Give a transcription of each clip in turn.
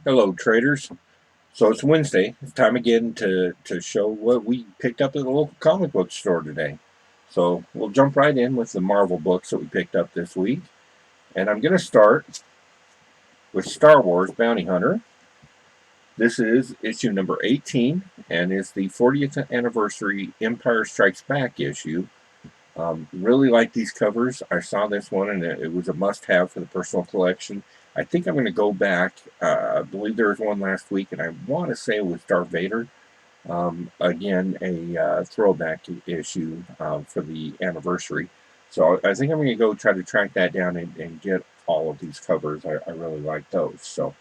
Hello, traders. So it's Wednesday. It's time again to show what we picked up at the local comic book store today. So we'll jump right in with the Marvel books that we picked up this week. And I'm going to start with Star Wars Bounty Hunter. This is issue number 18 and is the 40th anniversary Empire Strikes Back issue. Really like these covers. I saw this one and it was a must have for the personal collection. I think I'm going to go back. I believe there was one last week, and I want to say it was Darth Vader. Again, a throwback issue for the anniversary. So I think I'm going to go try to track that down and get all of these covers. I really like those. So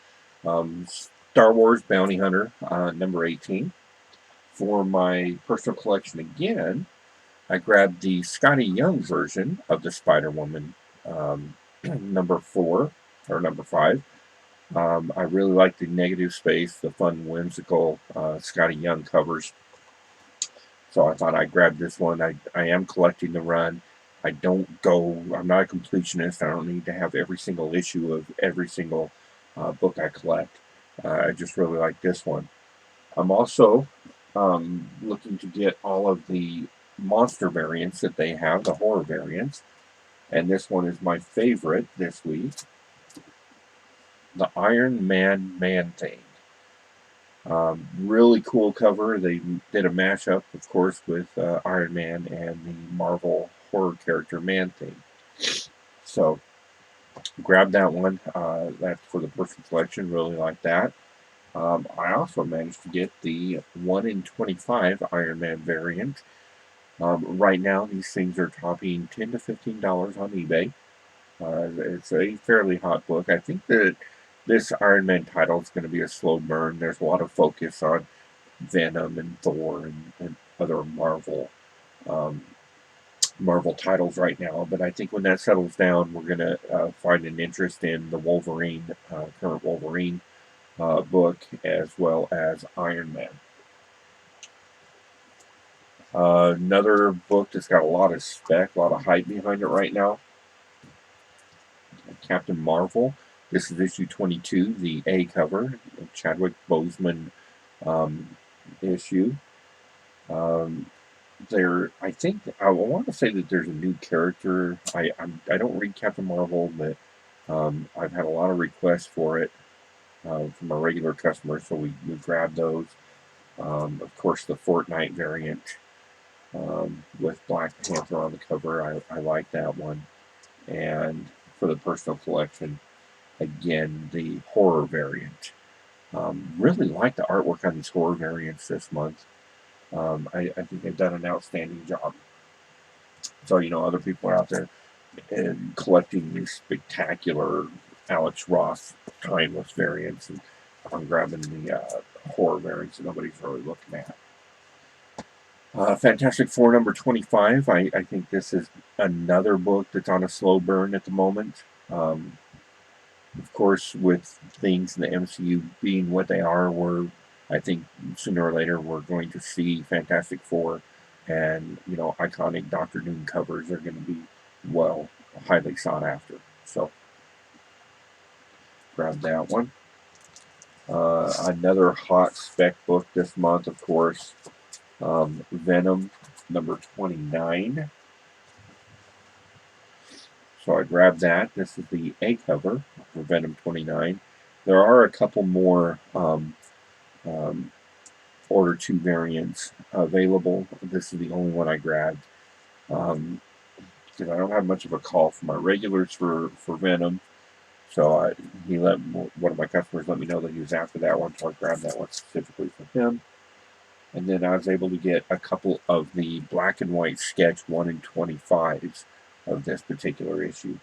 Star Wars Bounty Hunter, number 18. For my personal collection again, I grabbed the Scotty Young version of the Spider Woman, number 4 or number 5. I really like the negative space, the fun, whimsical Scotty Young covers. So I thought I'd grab this one. I am collecting the run. I'm not a completionist. I don't need to have every single issue of every single book I collect. I just really like this one. I'm also looking to get all of the monster variants that they have, the horror variants. And this one is my favorite this week, the Iron Man Man-Thing. Really cool cover. They did a mashup, of course, with Iron Man and the Marvel horror character Man-Thing. So grab that one. That's for the personal collection. Really like that. I also managed to get the 1 in 25 Iron Man variant. Right now, these things are topping $10 to $15 on eBay. It's a fairly hot book. I think that this Iron Man title is going to be a slow burn. There's a lot of focus on Venom and Thor and other um, Marvel titles right now. But I think when that settles down, we're going to find an interest in the Wolverine, current Wolverine book, as well as Iron Man. Another book that's got a lot of spec, a lot of hype behind it right now, Captain Marvel. This is issue 22, the A cover, Chadwick Boseman um, issue. Um, I think I want to say that there's a new character. I don't read Captain Marvel, but I've had a lot of requests for it from our regular customers, so we grabbed those. Of course, the Fortnite variant with Black Panther on the cover, I like that one. And for the personal collection, again, the horror variant. Really like the artwork on these horror variants this month. I think they've done an outstanding job. So, other people are out there and collecting these spectacular Alex Ross timeless variants, and I'm grabbing the horror variants that nobody's really looking at. Fantastic Four number 25. I think this is another book that's on a slow burn at the moment. Of course, with things in the MCU being what they are, I think sooner or later we're going to see Fantastic Four and iconic Doctor Doom covers are going to be well highly sought after. So grab that one. Another hot spec book this month, of course, Venom number 29. So I grabbed that. This is the A cover for Venom 29. There are a couple more um, Order 2 variants available. This is the only one I grabbed because I don't have much of a call for my regulars for Venom. So one of my customers let me know that he was after that one, so I grabbed that one specifically for him. And then I was able to get a couple of the black and white sketch 1 in 25s of this particular issue.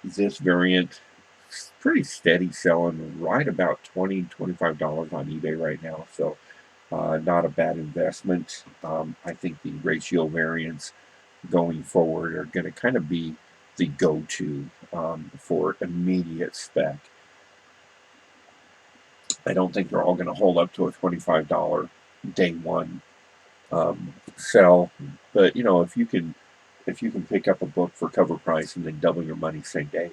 This variant is pretty steady selling right about $20 to $25 on eBay right now. So not a bad investment. I think the ratio variants going forward are going to kind of be the go-to for immediate spec. I don't think they're all going to hold up to a $25 day one sell, but if you can pick up a book for cover price and then double your money same day,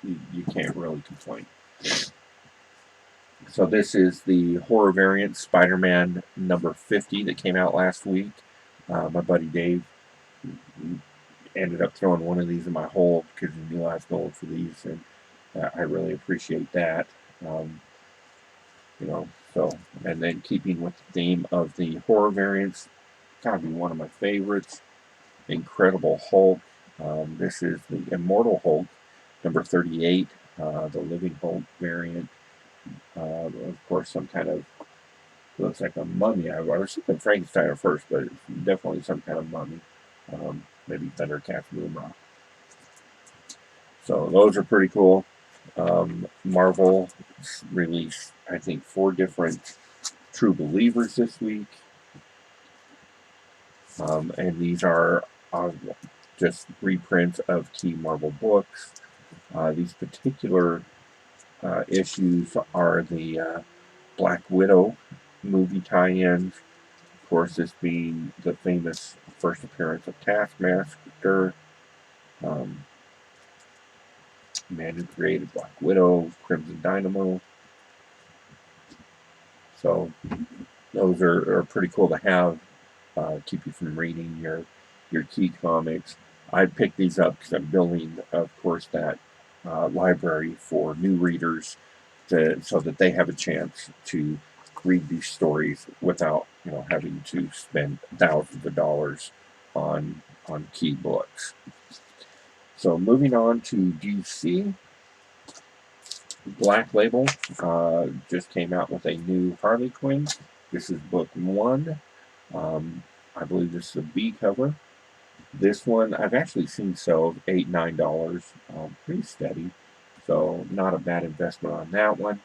you can't really complain. So this is the horror variant Spider-Man number 50 that came out last week. My buddy Dave ended up throwing one of these in my hole because he knew I was going for these, and I really appreciate that. Um, so, and then keeping with the theme of the horror variants, gotta be one of my favorites, Incredible Hulk. This is the Immortal Hulk, number 38, the Living Hulk variant. Of course, some kind of, looks like a mummy. I was thinking Frankenstein at first, but it's definitely some kind of mummy. Maybe Thundercats Moonrock. So those are pretty cool. Marvel released, I think, 4 different True Believers this week. And these are just reprints of key Marvel books. These particular issues are the Black Widow movie tie-ins. Of course, this being the famous first appearance of Taskmaster, man who created Black Widow, Crimson Dynamo. So those are pretty cool to have. Keep you from reading your key comics. I picked these up because I'm building, of course, that library for new readers, so that they have a chance to read these stories without having to spend thousands of dollars on key books. So moving on to DC, Black Label just came out with a new Harley Quinn. This is book 1. I believe this is a B cover. This one I've actually seen sell $8-9, pretty steady. So not a bad investment on that one.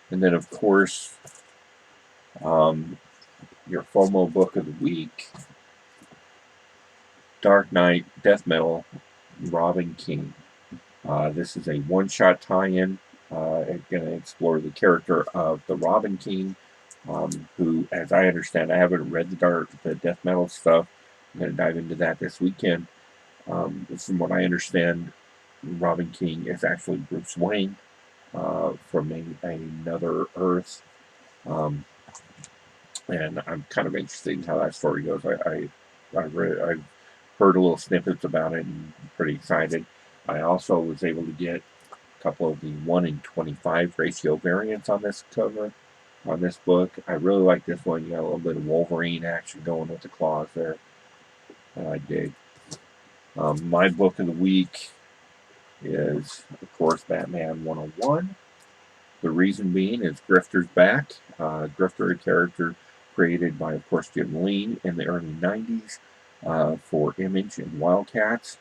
And then of course, your FOMO book of the week, Dark Knight Death Metal, Robin King. This is a one-shot tie-in. It's going to explore the character of the Robin King, who, as I understand, I haven't read the death metal stuff. I'm going to dive into that this weekend. From what I understand, Robin King is actually Bruce Wayne from another Earth, and I'm kind of interested in how that story goes. I've heard a little snippets about it and I'm pretty excited. I also was able to get a couple of the 1 in 25 ratio variants on this cover, on this book. I really like this one. You got a little bit of Wolverine action going with the claws there. I dig. My book of the week is, of course, Batman 101. The reason being is Grifter's back. Grifter, a character created by, of course, Jim Lee in the early 90s for Image and Wildcats.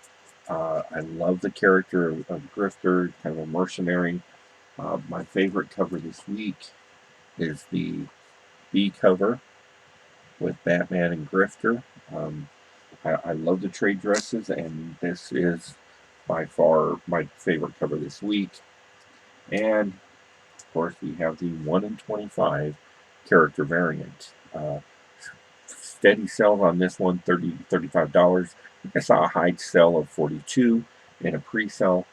I love the character of Grifter, kind of a mercenary. My favorite cover this week is the B cover with Batman and Grifter. I love the trade dresses, and this is by far my favorite cover this week. And of course, we have the 1 in 25 character variant. Steady sell on this one, $35. I saw a high sell of $42 in a pre-sell.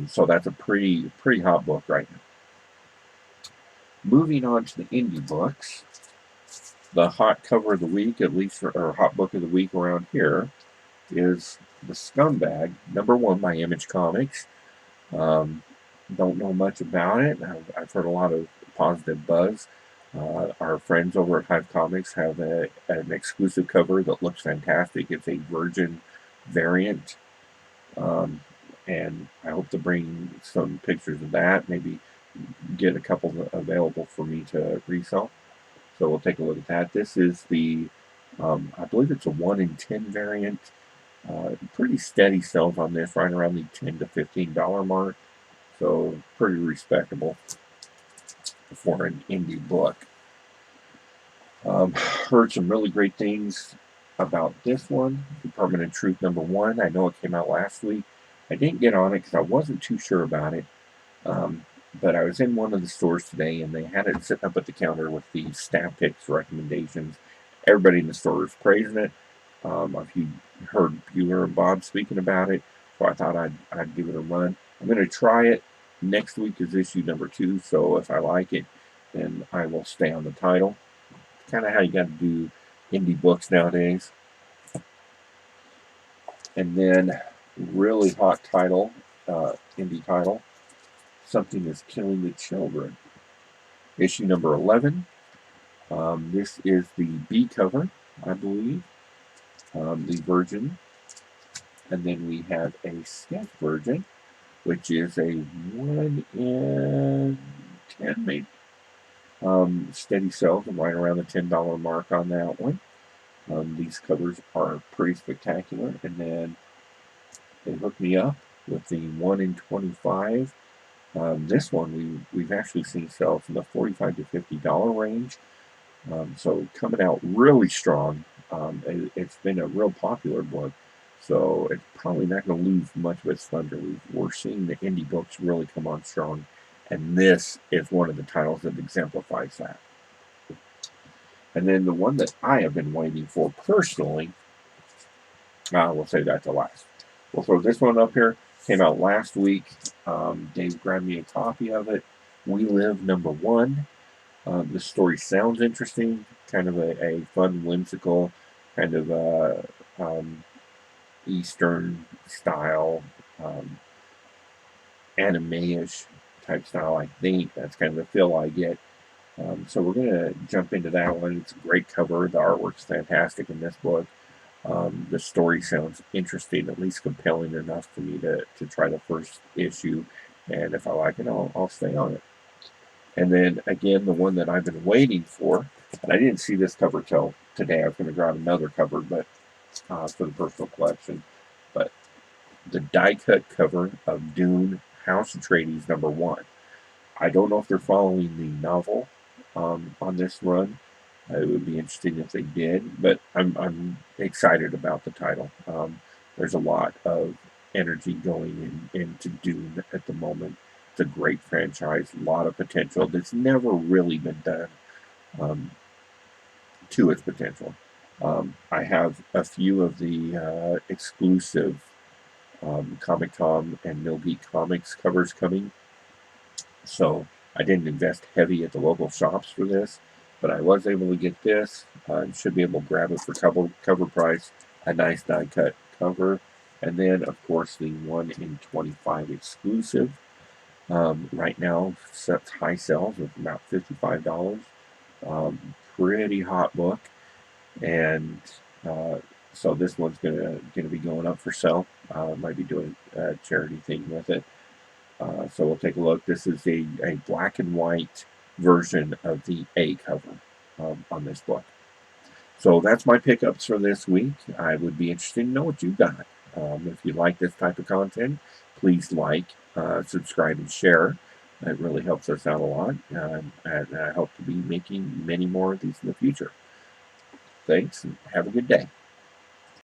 So that's a pretty hot book right now. Moving on to the indie books, the hot cover of the week, at least, or hot book of the week around here, is The Scumbag, number 1 by Image Comics. Don't know much about it. I've heard a lot of positive buzz. Our friends over at Hive Comics have an exclusive cover that looks fantastic. It's a Virgin variant. And I hope to bring some pictures of that, maybe get a couple available for me to resell. So we'll take a look at that. This is the, I believe it's a 1 in 10 variant. Pretty steady sales on this, right around the $10 to $15 mark. So pretty respectable for an indie book. Heard some really great things about this one, The Permanent Truth number 1. I know it came out last week. I didn't get on it because I wasn't too sure about it. But I was in one of the stores today, and they had it sitting up at the counter with the staff picks recommendations. Everybody in the store was praising it. I've heard Bueller and Bob speaking about it, so I thought I'd give it a run. I'm going to try it, Next week is issue number 2, so if I like it, then I will stay on the title. Kind of how you got to do indie books nowadays. And then, really hot title, indie title, Something is Killing the Children. Issue number 11. This is the B cover, I believe, the version. And then we have a sketch version, which is a 1 in 10, maybe. Steady sales, I'm right around the $10 mark on that one. These covers are pretty spectacular. And then they hooked me up with the 1 in 25. This one we've actually seen sell from the $45 to $50 range. So coming out really strong. It's been a real popular book. So it's probably not going to lose much of its thunder. We're seeing the indie books really come on strong. And this is one of the titles that exemplifies that. And then the one that I have been waiting for personally, we'll save that to last. We'll throw this one up here. Came out last week. Dave grabbed me a copy of it. We Live #1. The story sounds interesting. Kind of a fun, whimsical, kind of Eastern style, anime-ish type style, I think. That's kind of the feel I get. So we're going to jump into that one. It's a great cover. The artwork's fantastic in this book. The story sounds interesting, at least compelling enough for me to try the first issue. And if I like it, I'll stay on it. And then, again, the one that I've been waiting for, and I didn't see this cover till today. I was going to grab another cover but for the personal collection. But the die-cut cover of Dune House Atreides #1. I don't know if they're following the novel on this run. It would be interesting if they did, but I'm excited about the title. There's a lot of energy going into Dune at the moment. It's a great franchise, a lot of potential that's never really been done to its potential. I have a few of the exclusive Comic Tom and No Geek Comics covers coming. So I didn't invest heavy at the local shops for this, but I was able to get this. Should be able to grab it for cover price. A nice die cut cover. And then, of course, the 1 in 25 exclusive. Right now, sets high sales of about $55. Pretty hot book. And so this one's gonna be going up for sale. Might be doing a charity thing with it. So we'll take a look. This is a black and white version of the A cover on this book. So that's my pickups for this week. I would be interested to know what you got. If you like this type of content, please like, subscribe, and share. It really helps us out a lot. And I hope to be making many more of these in the future. Thanks, and have a good day.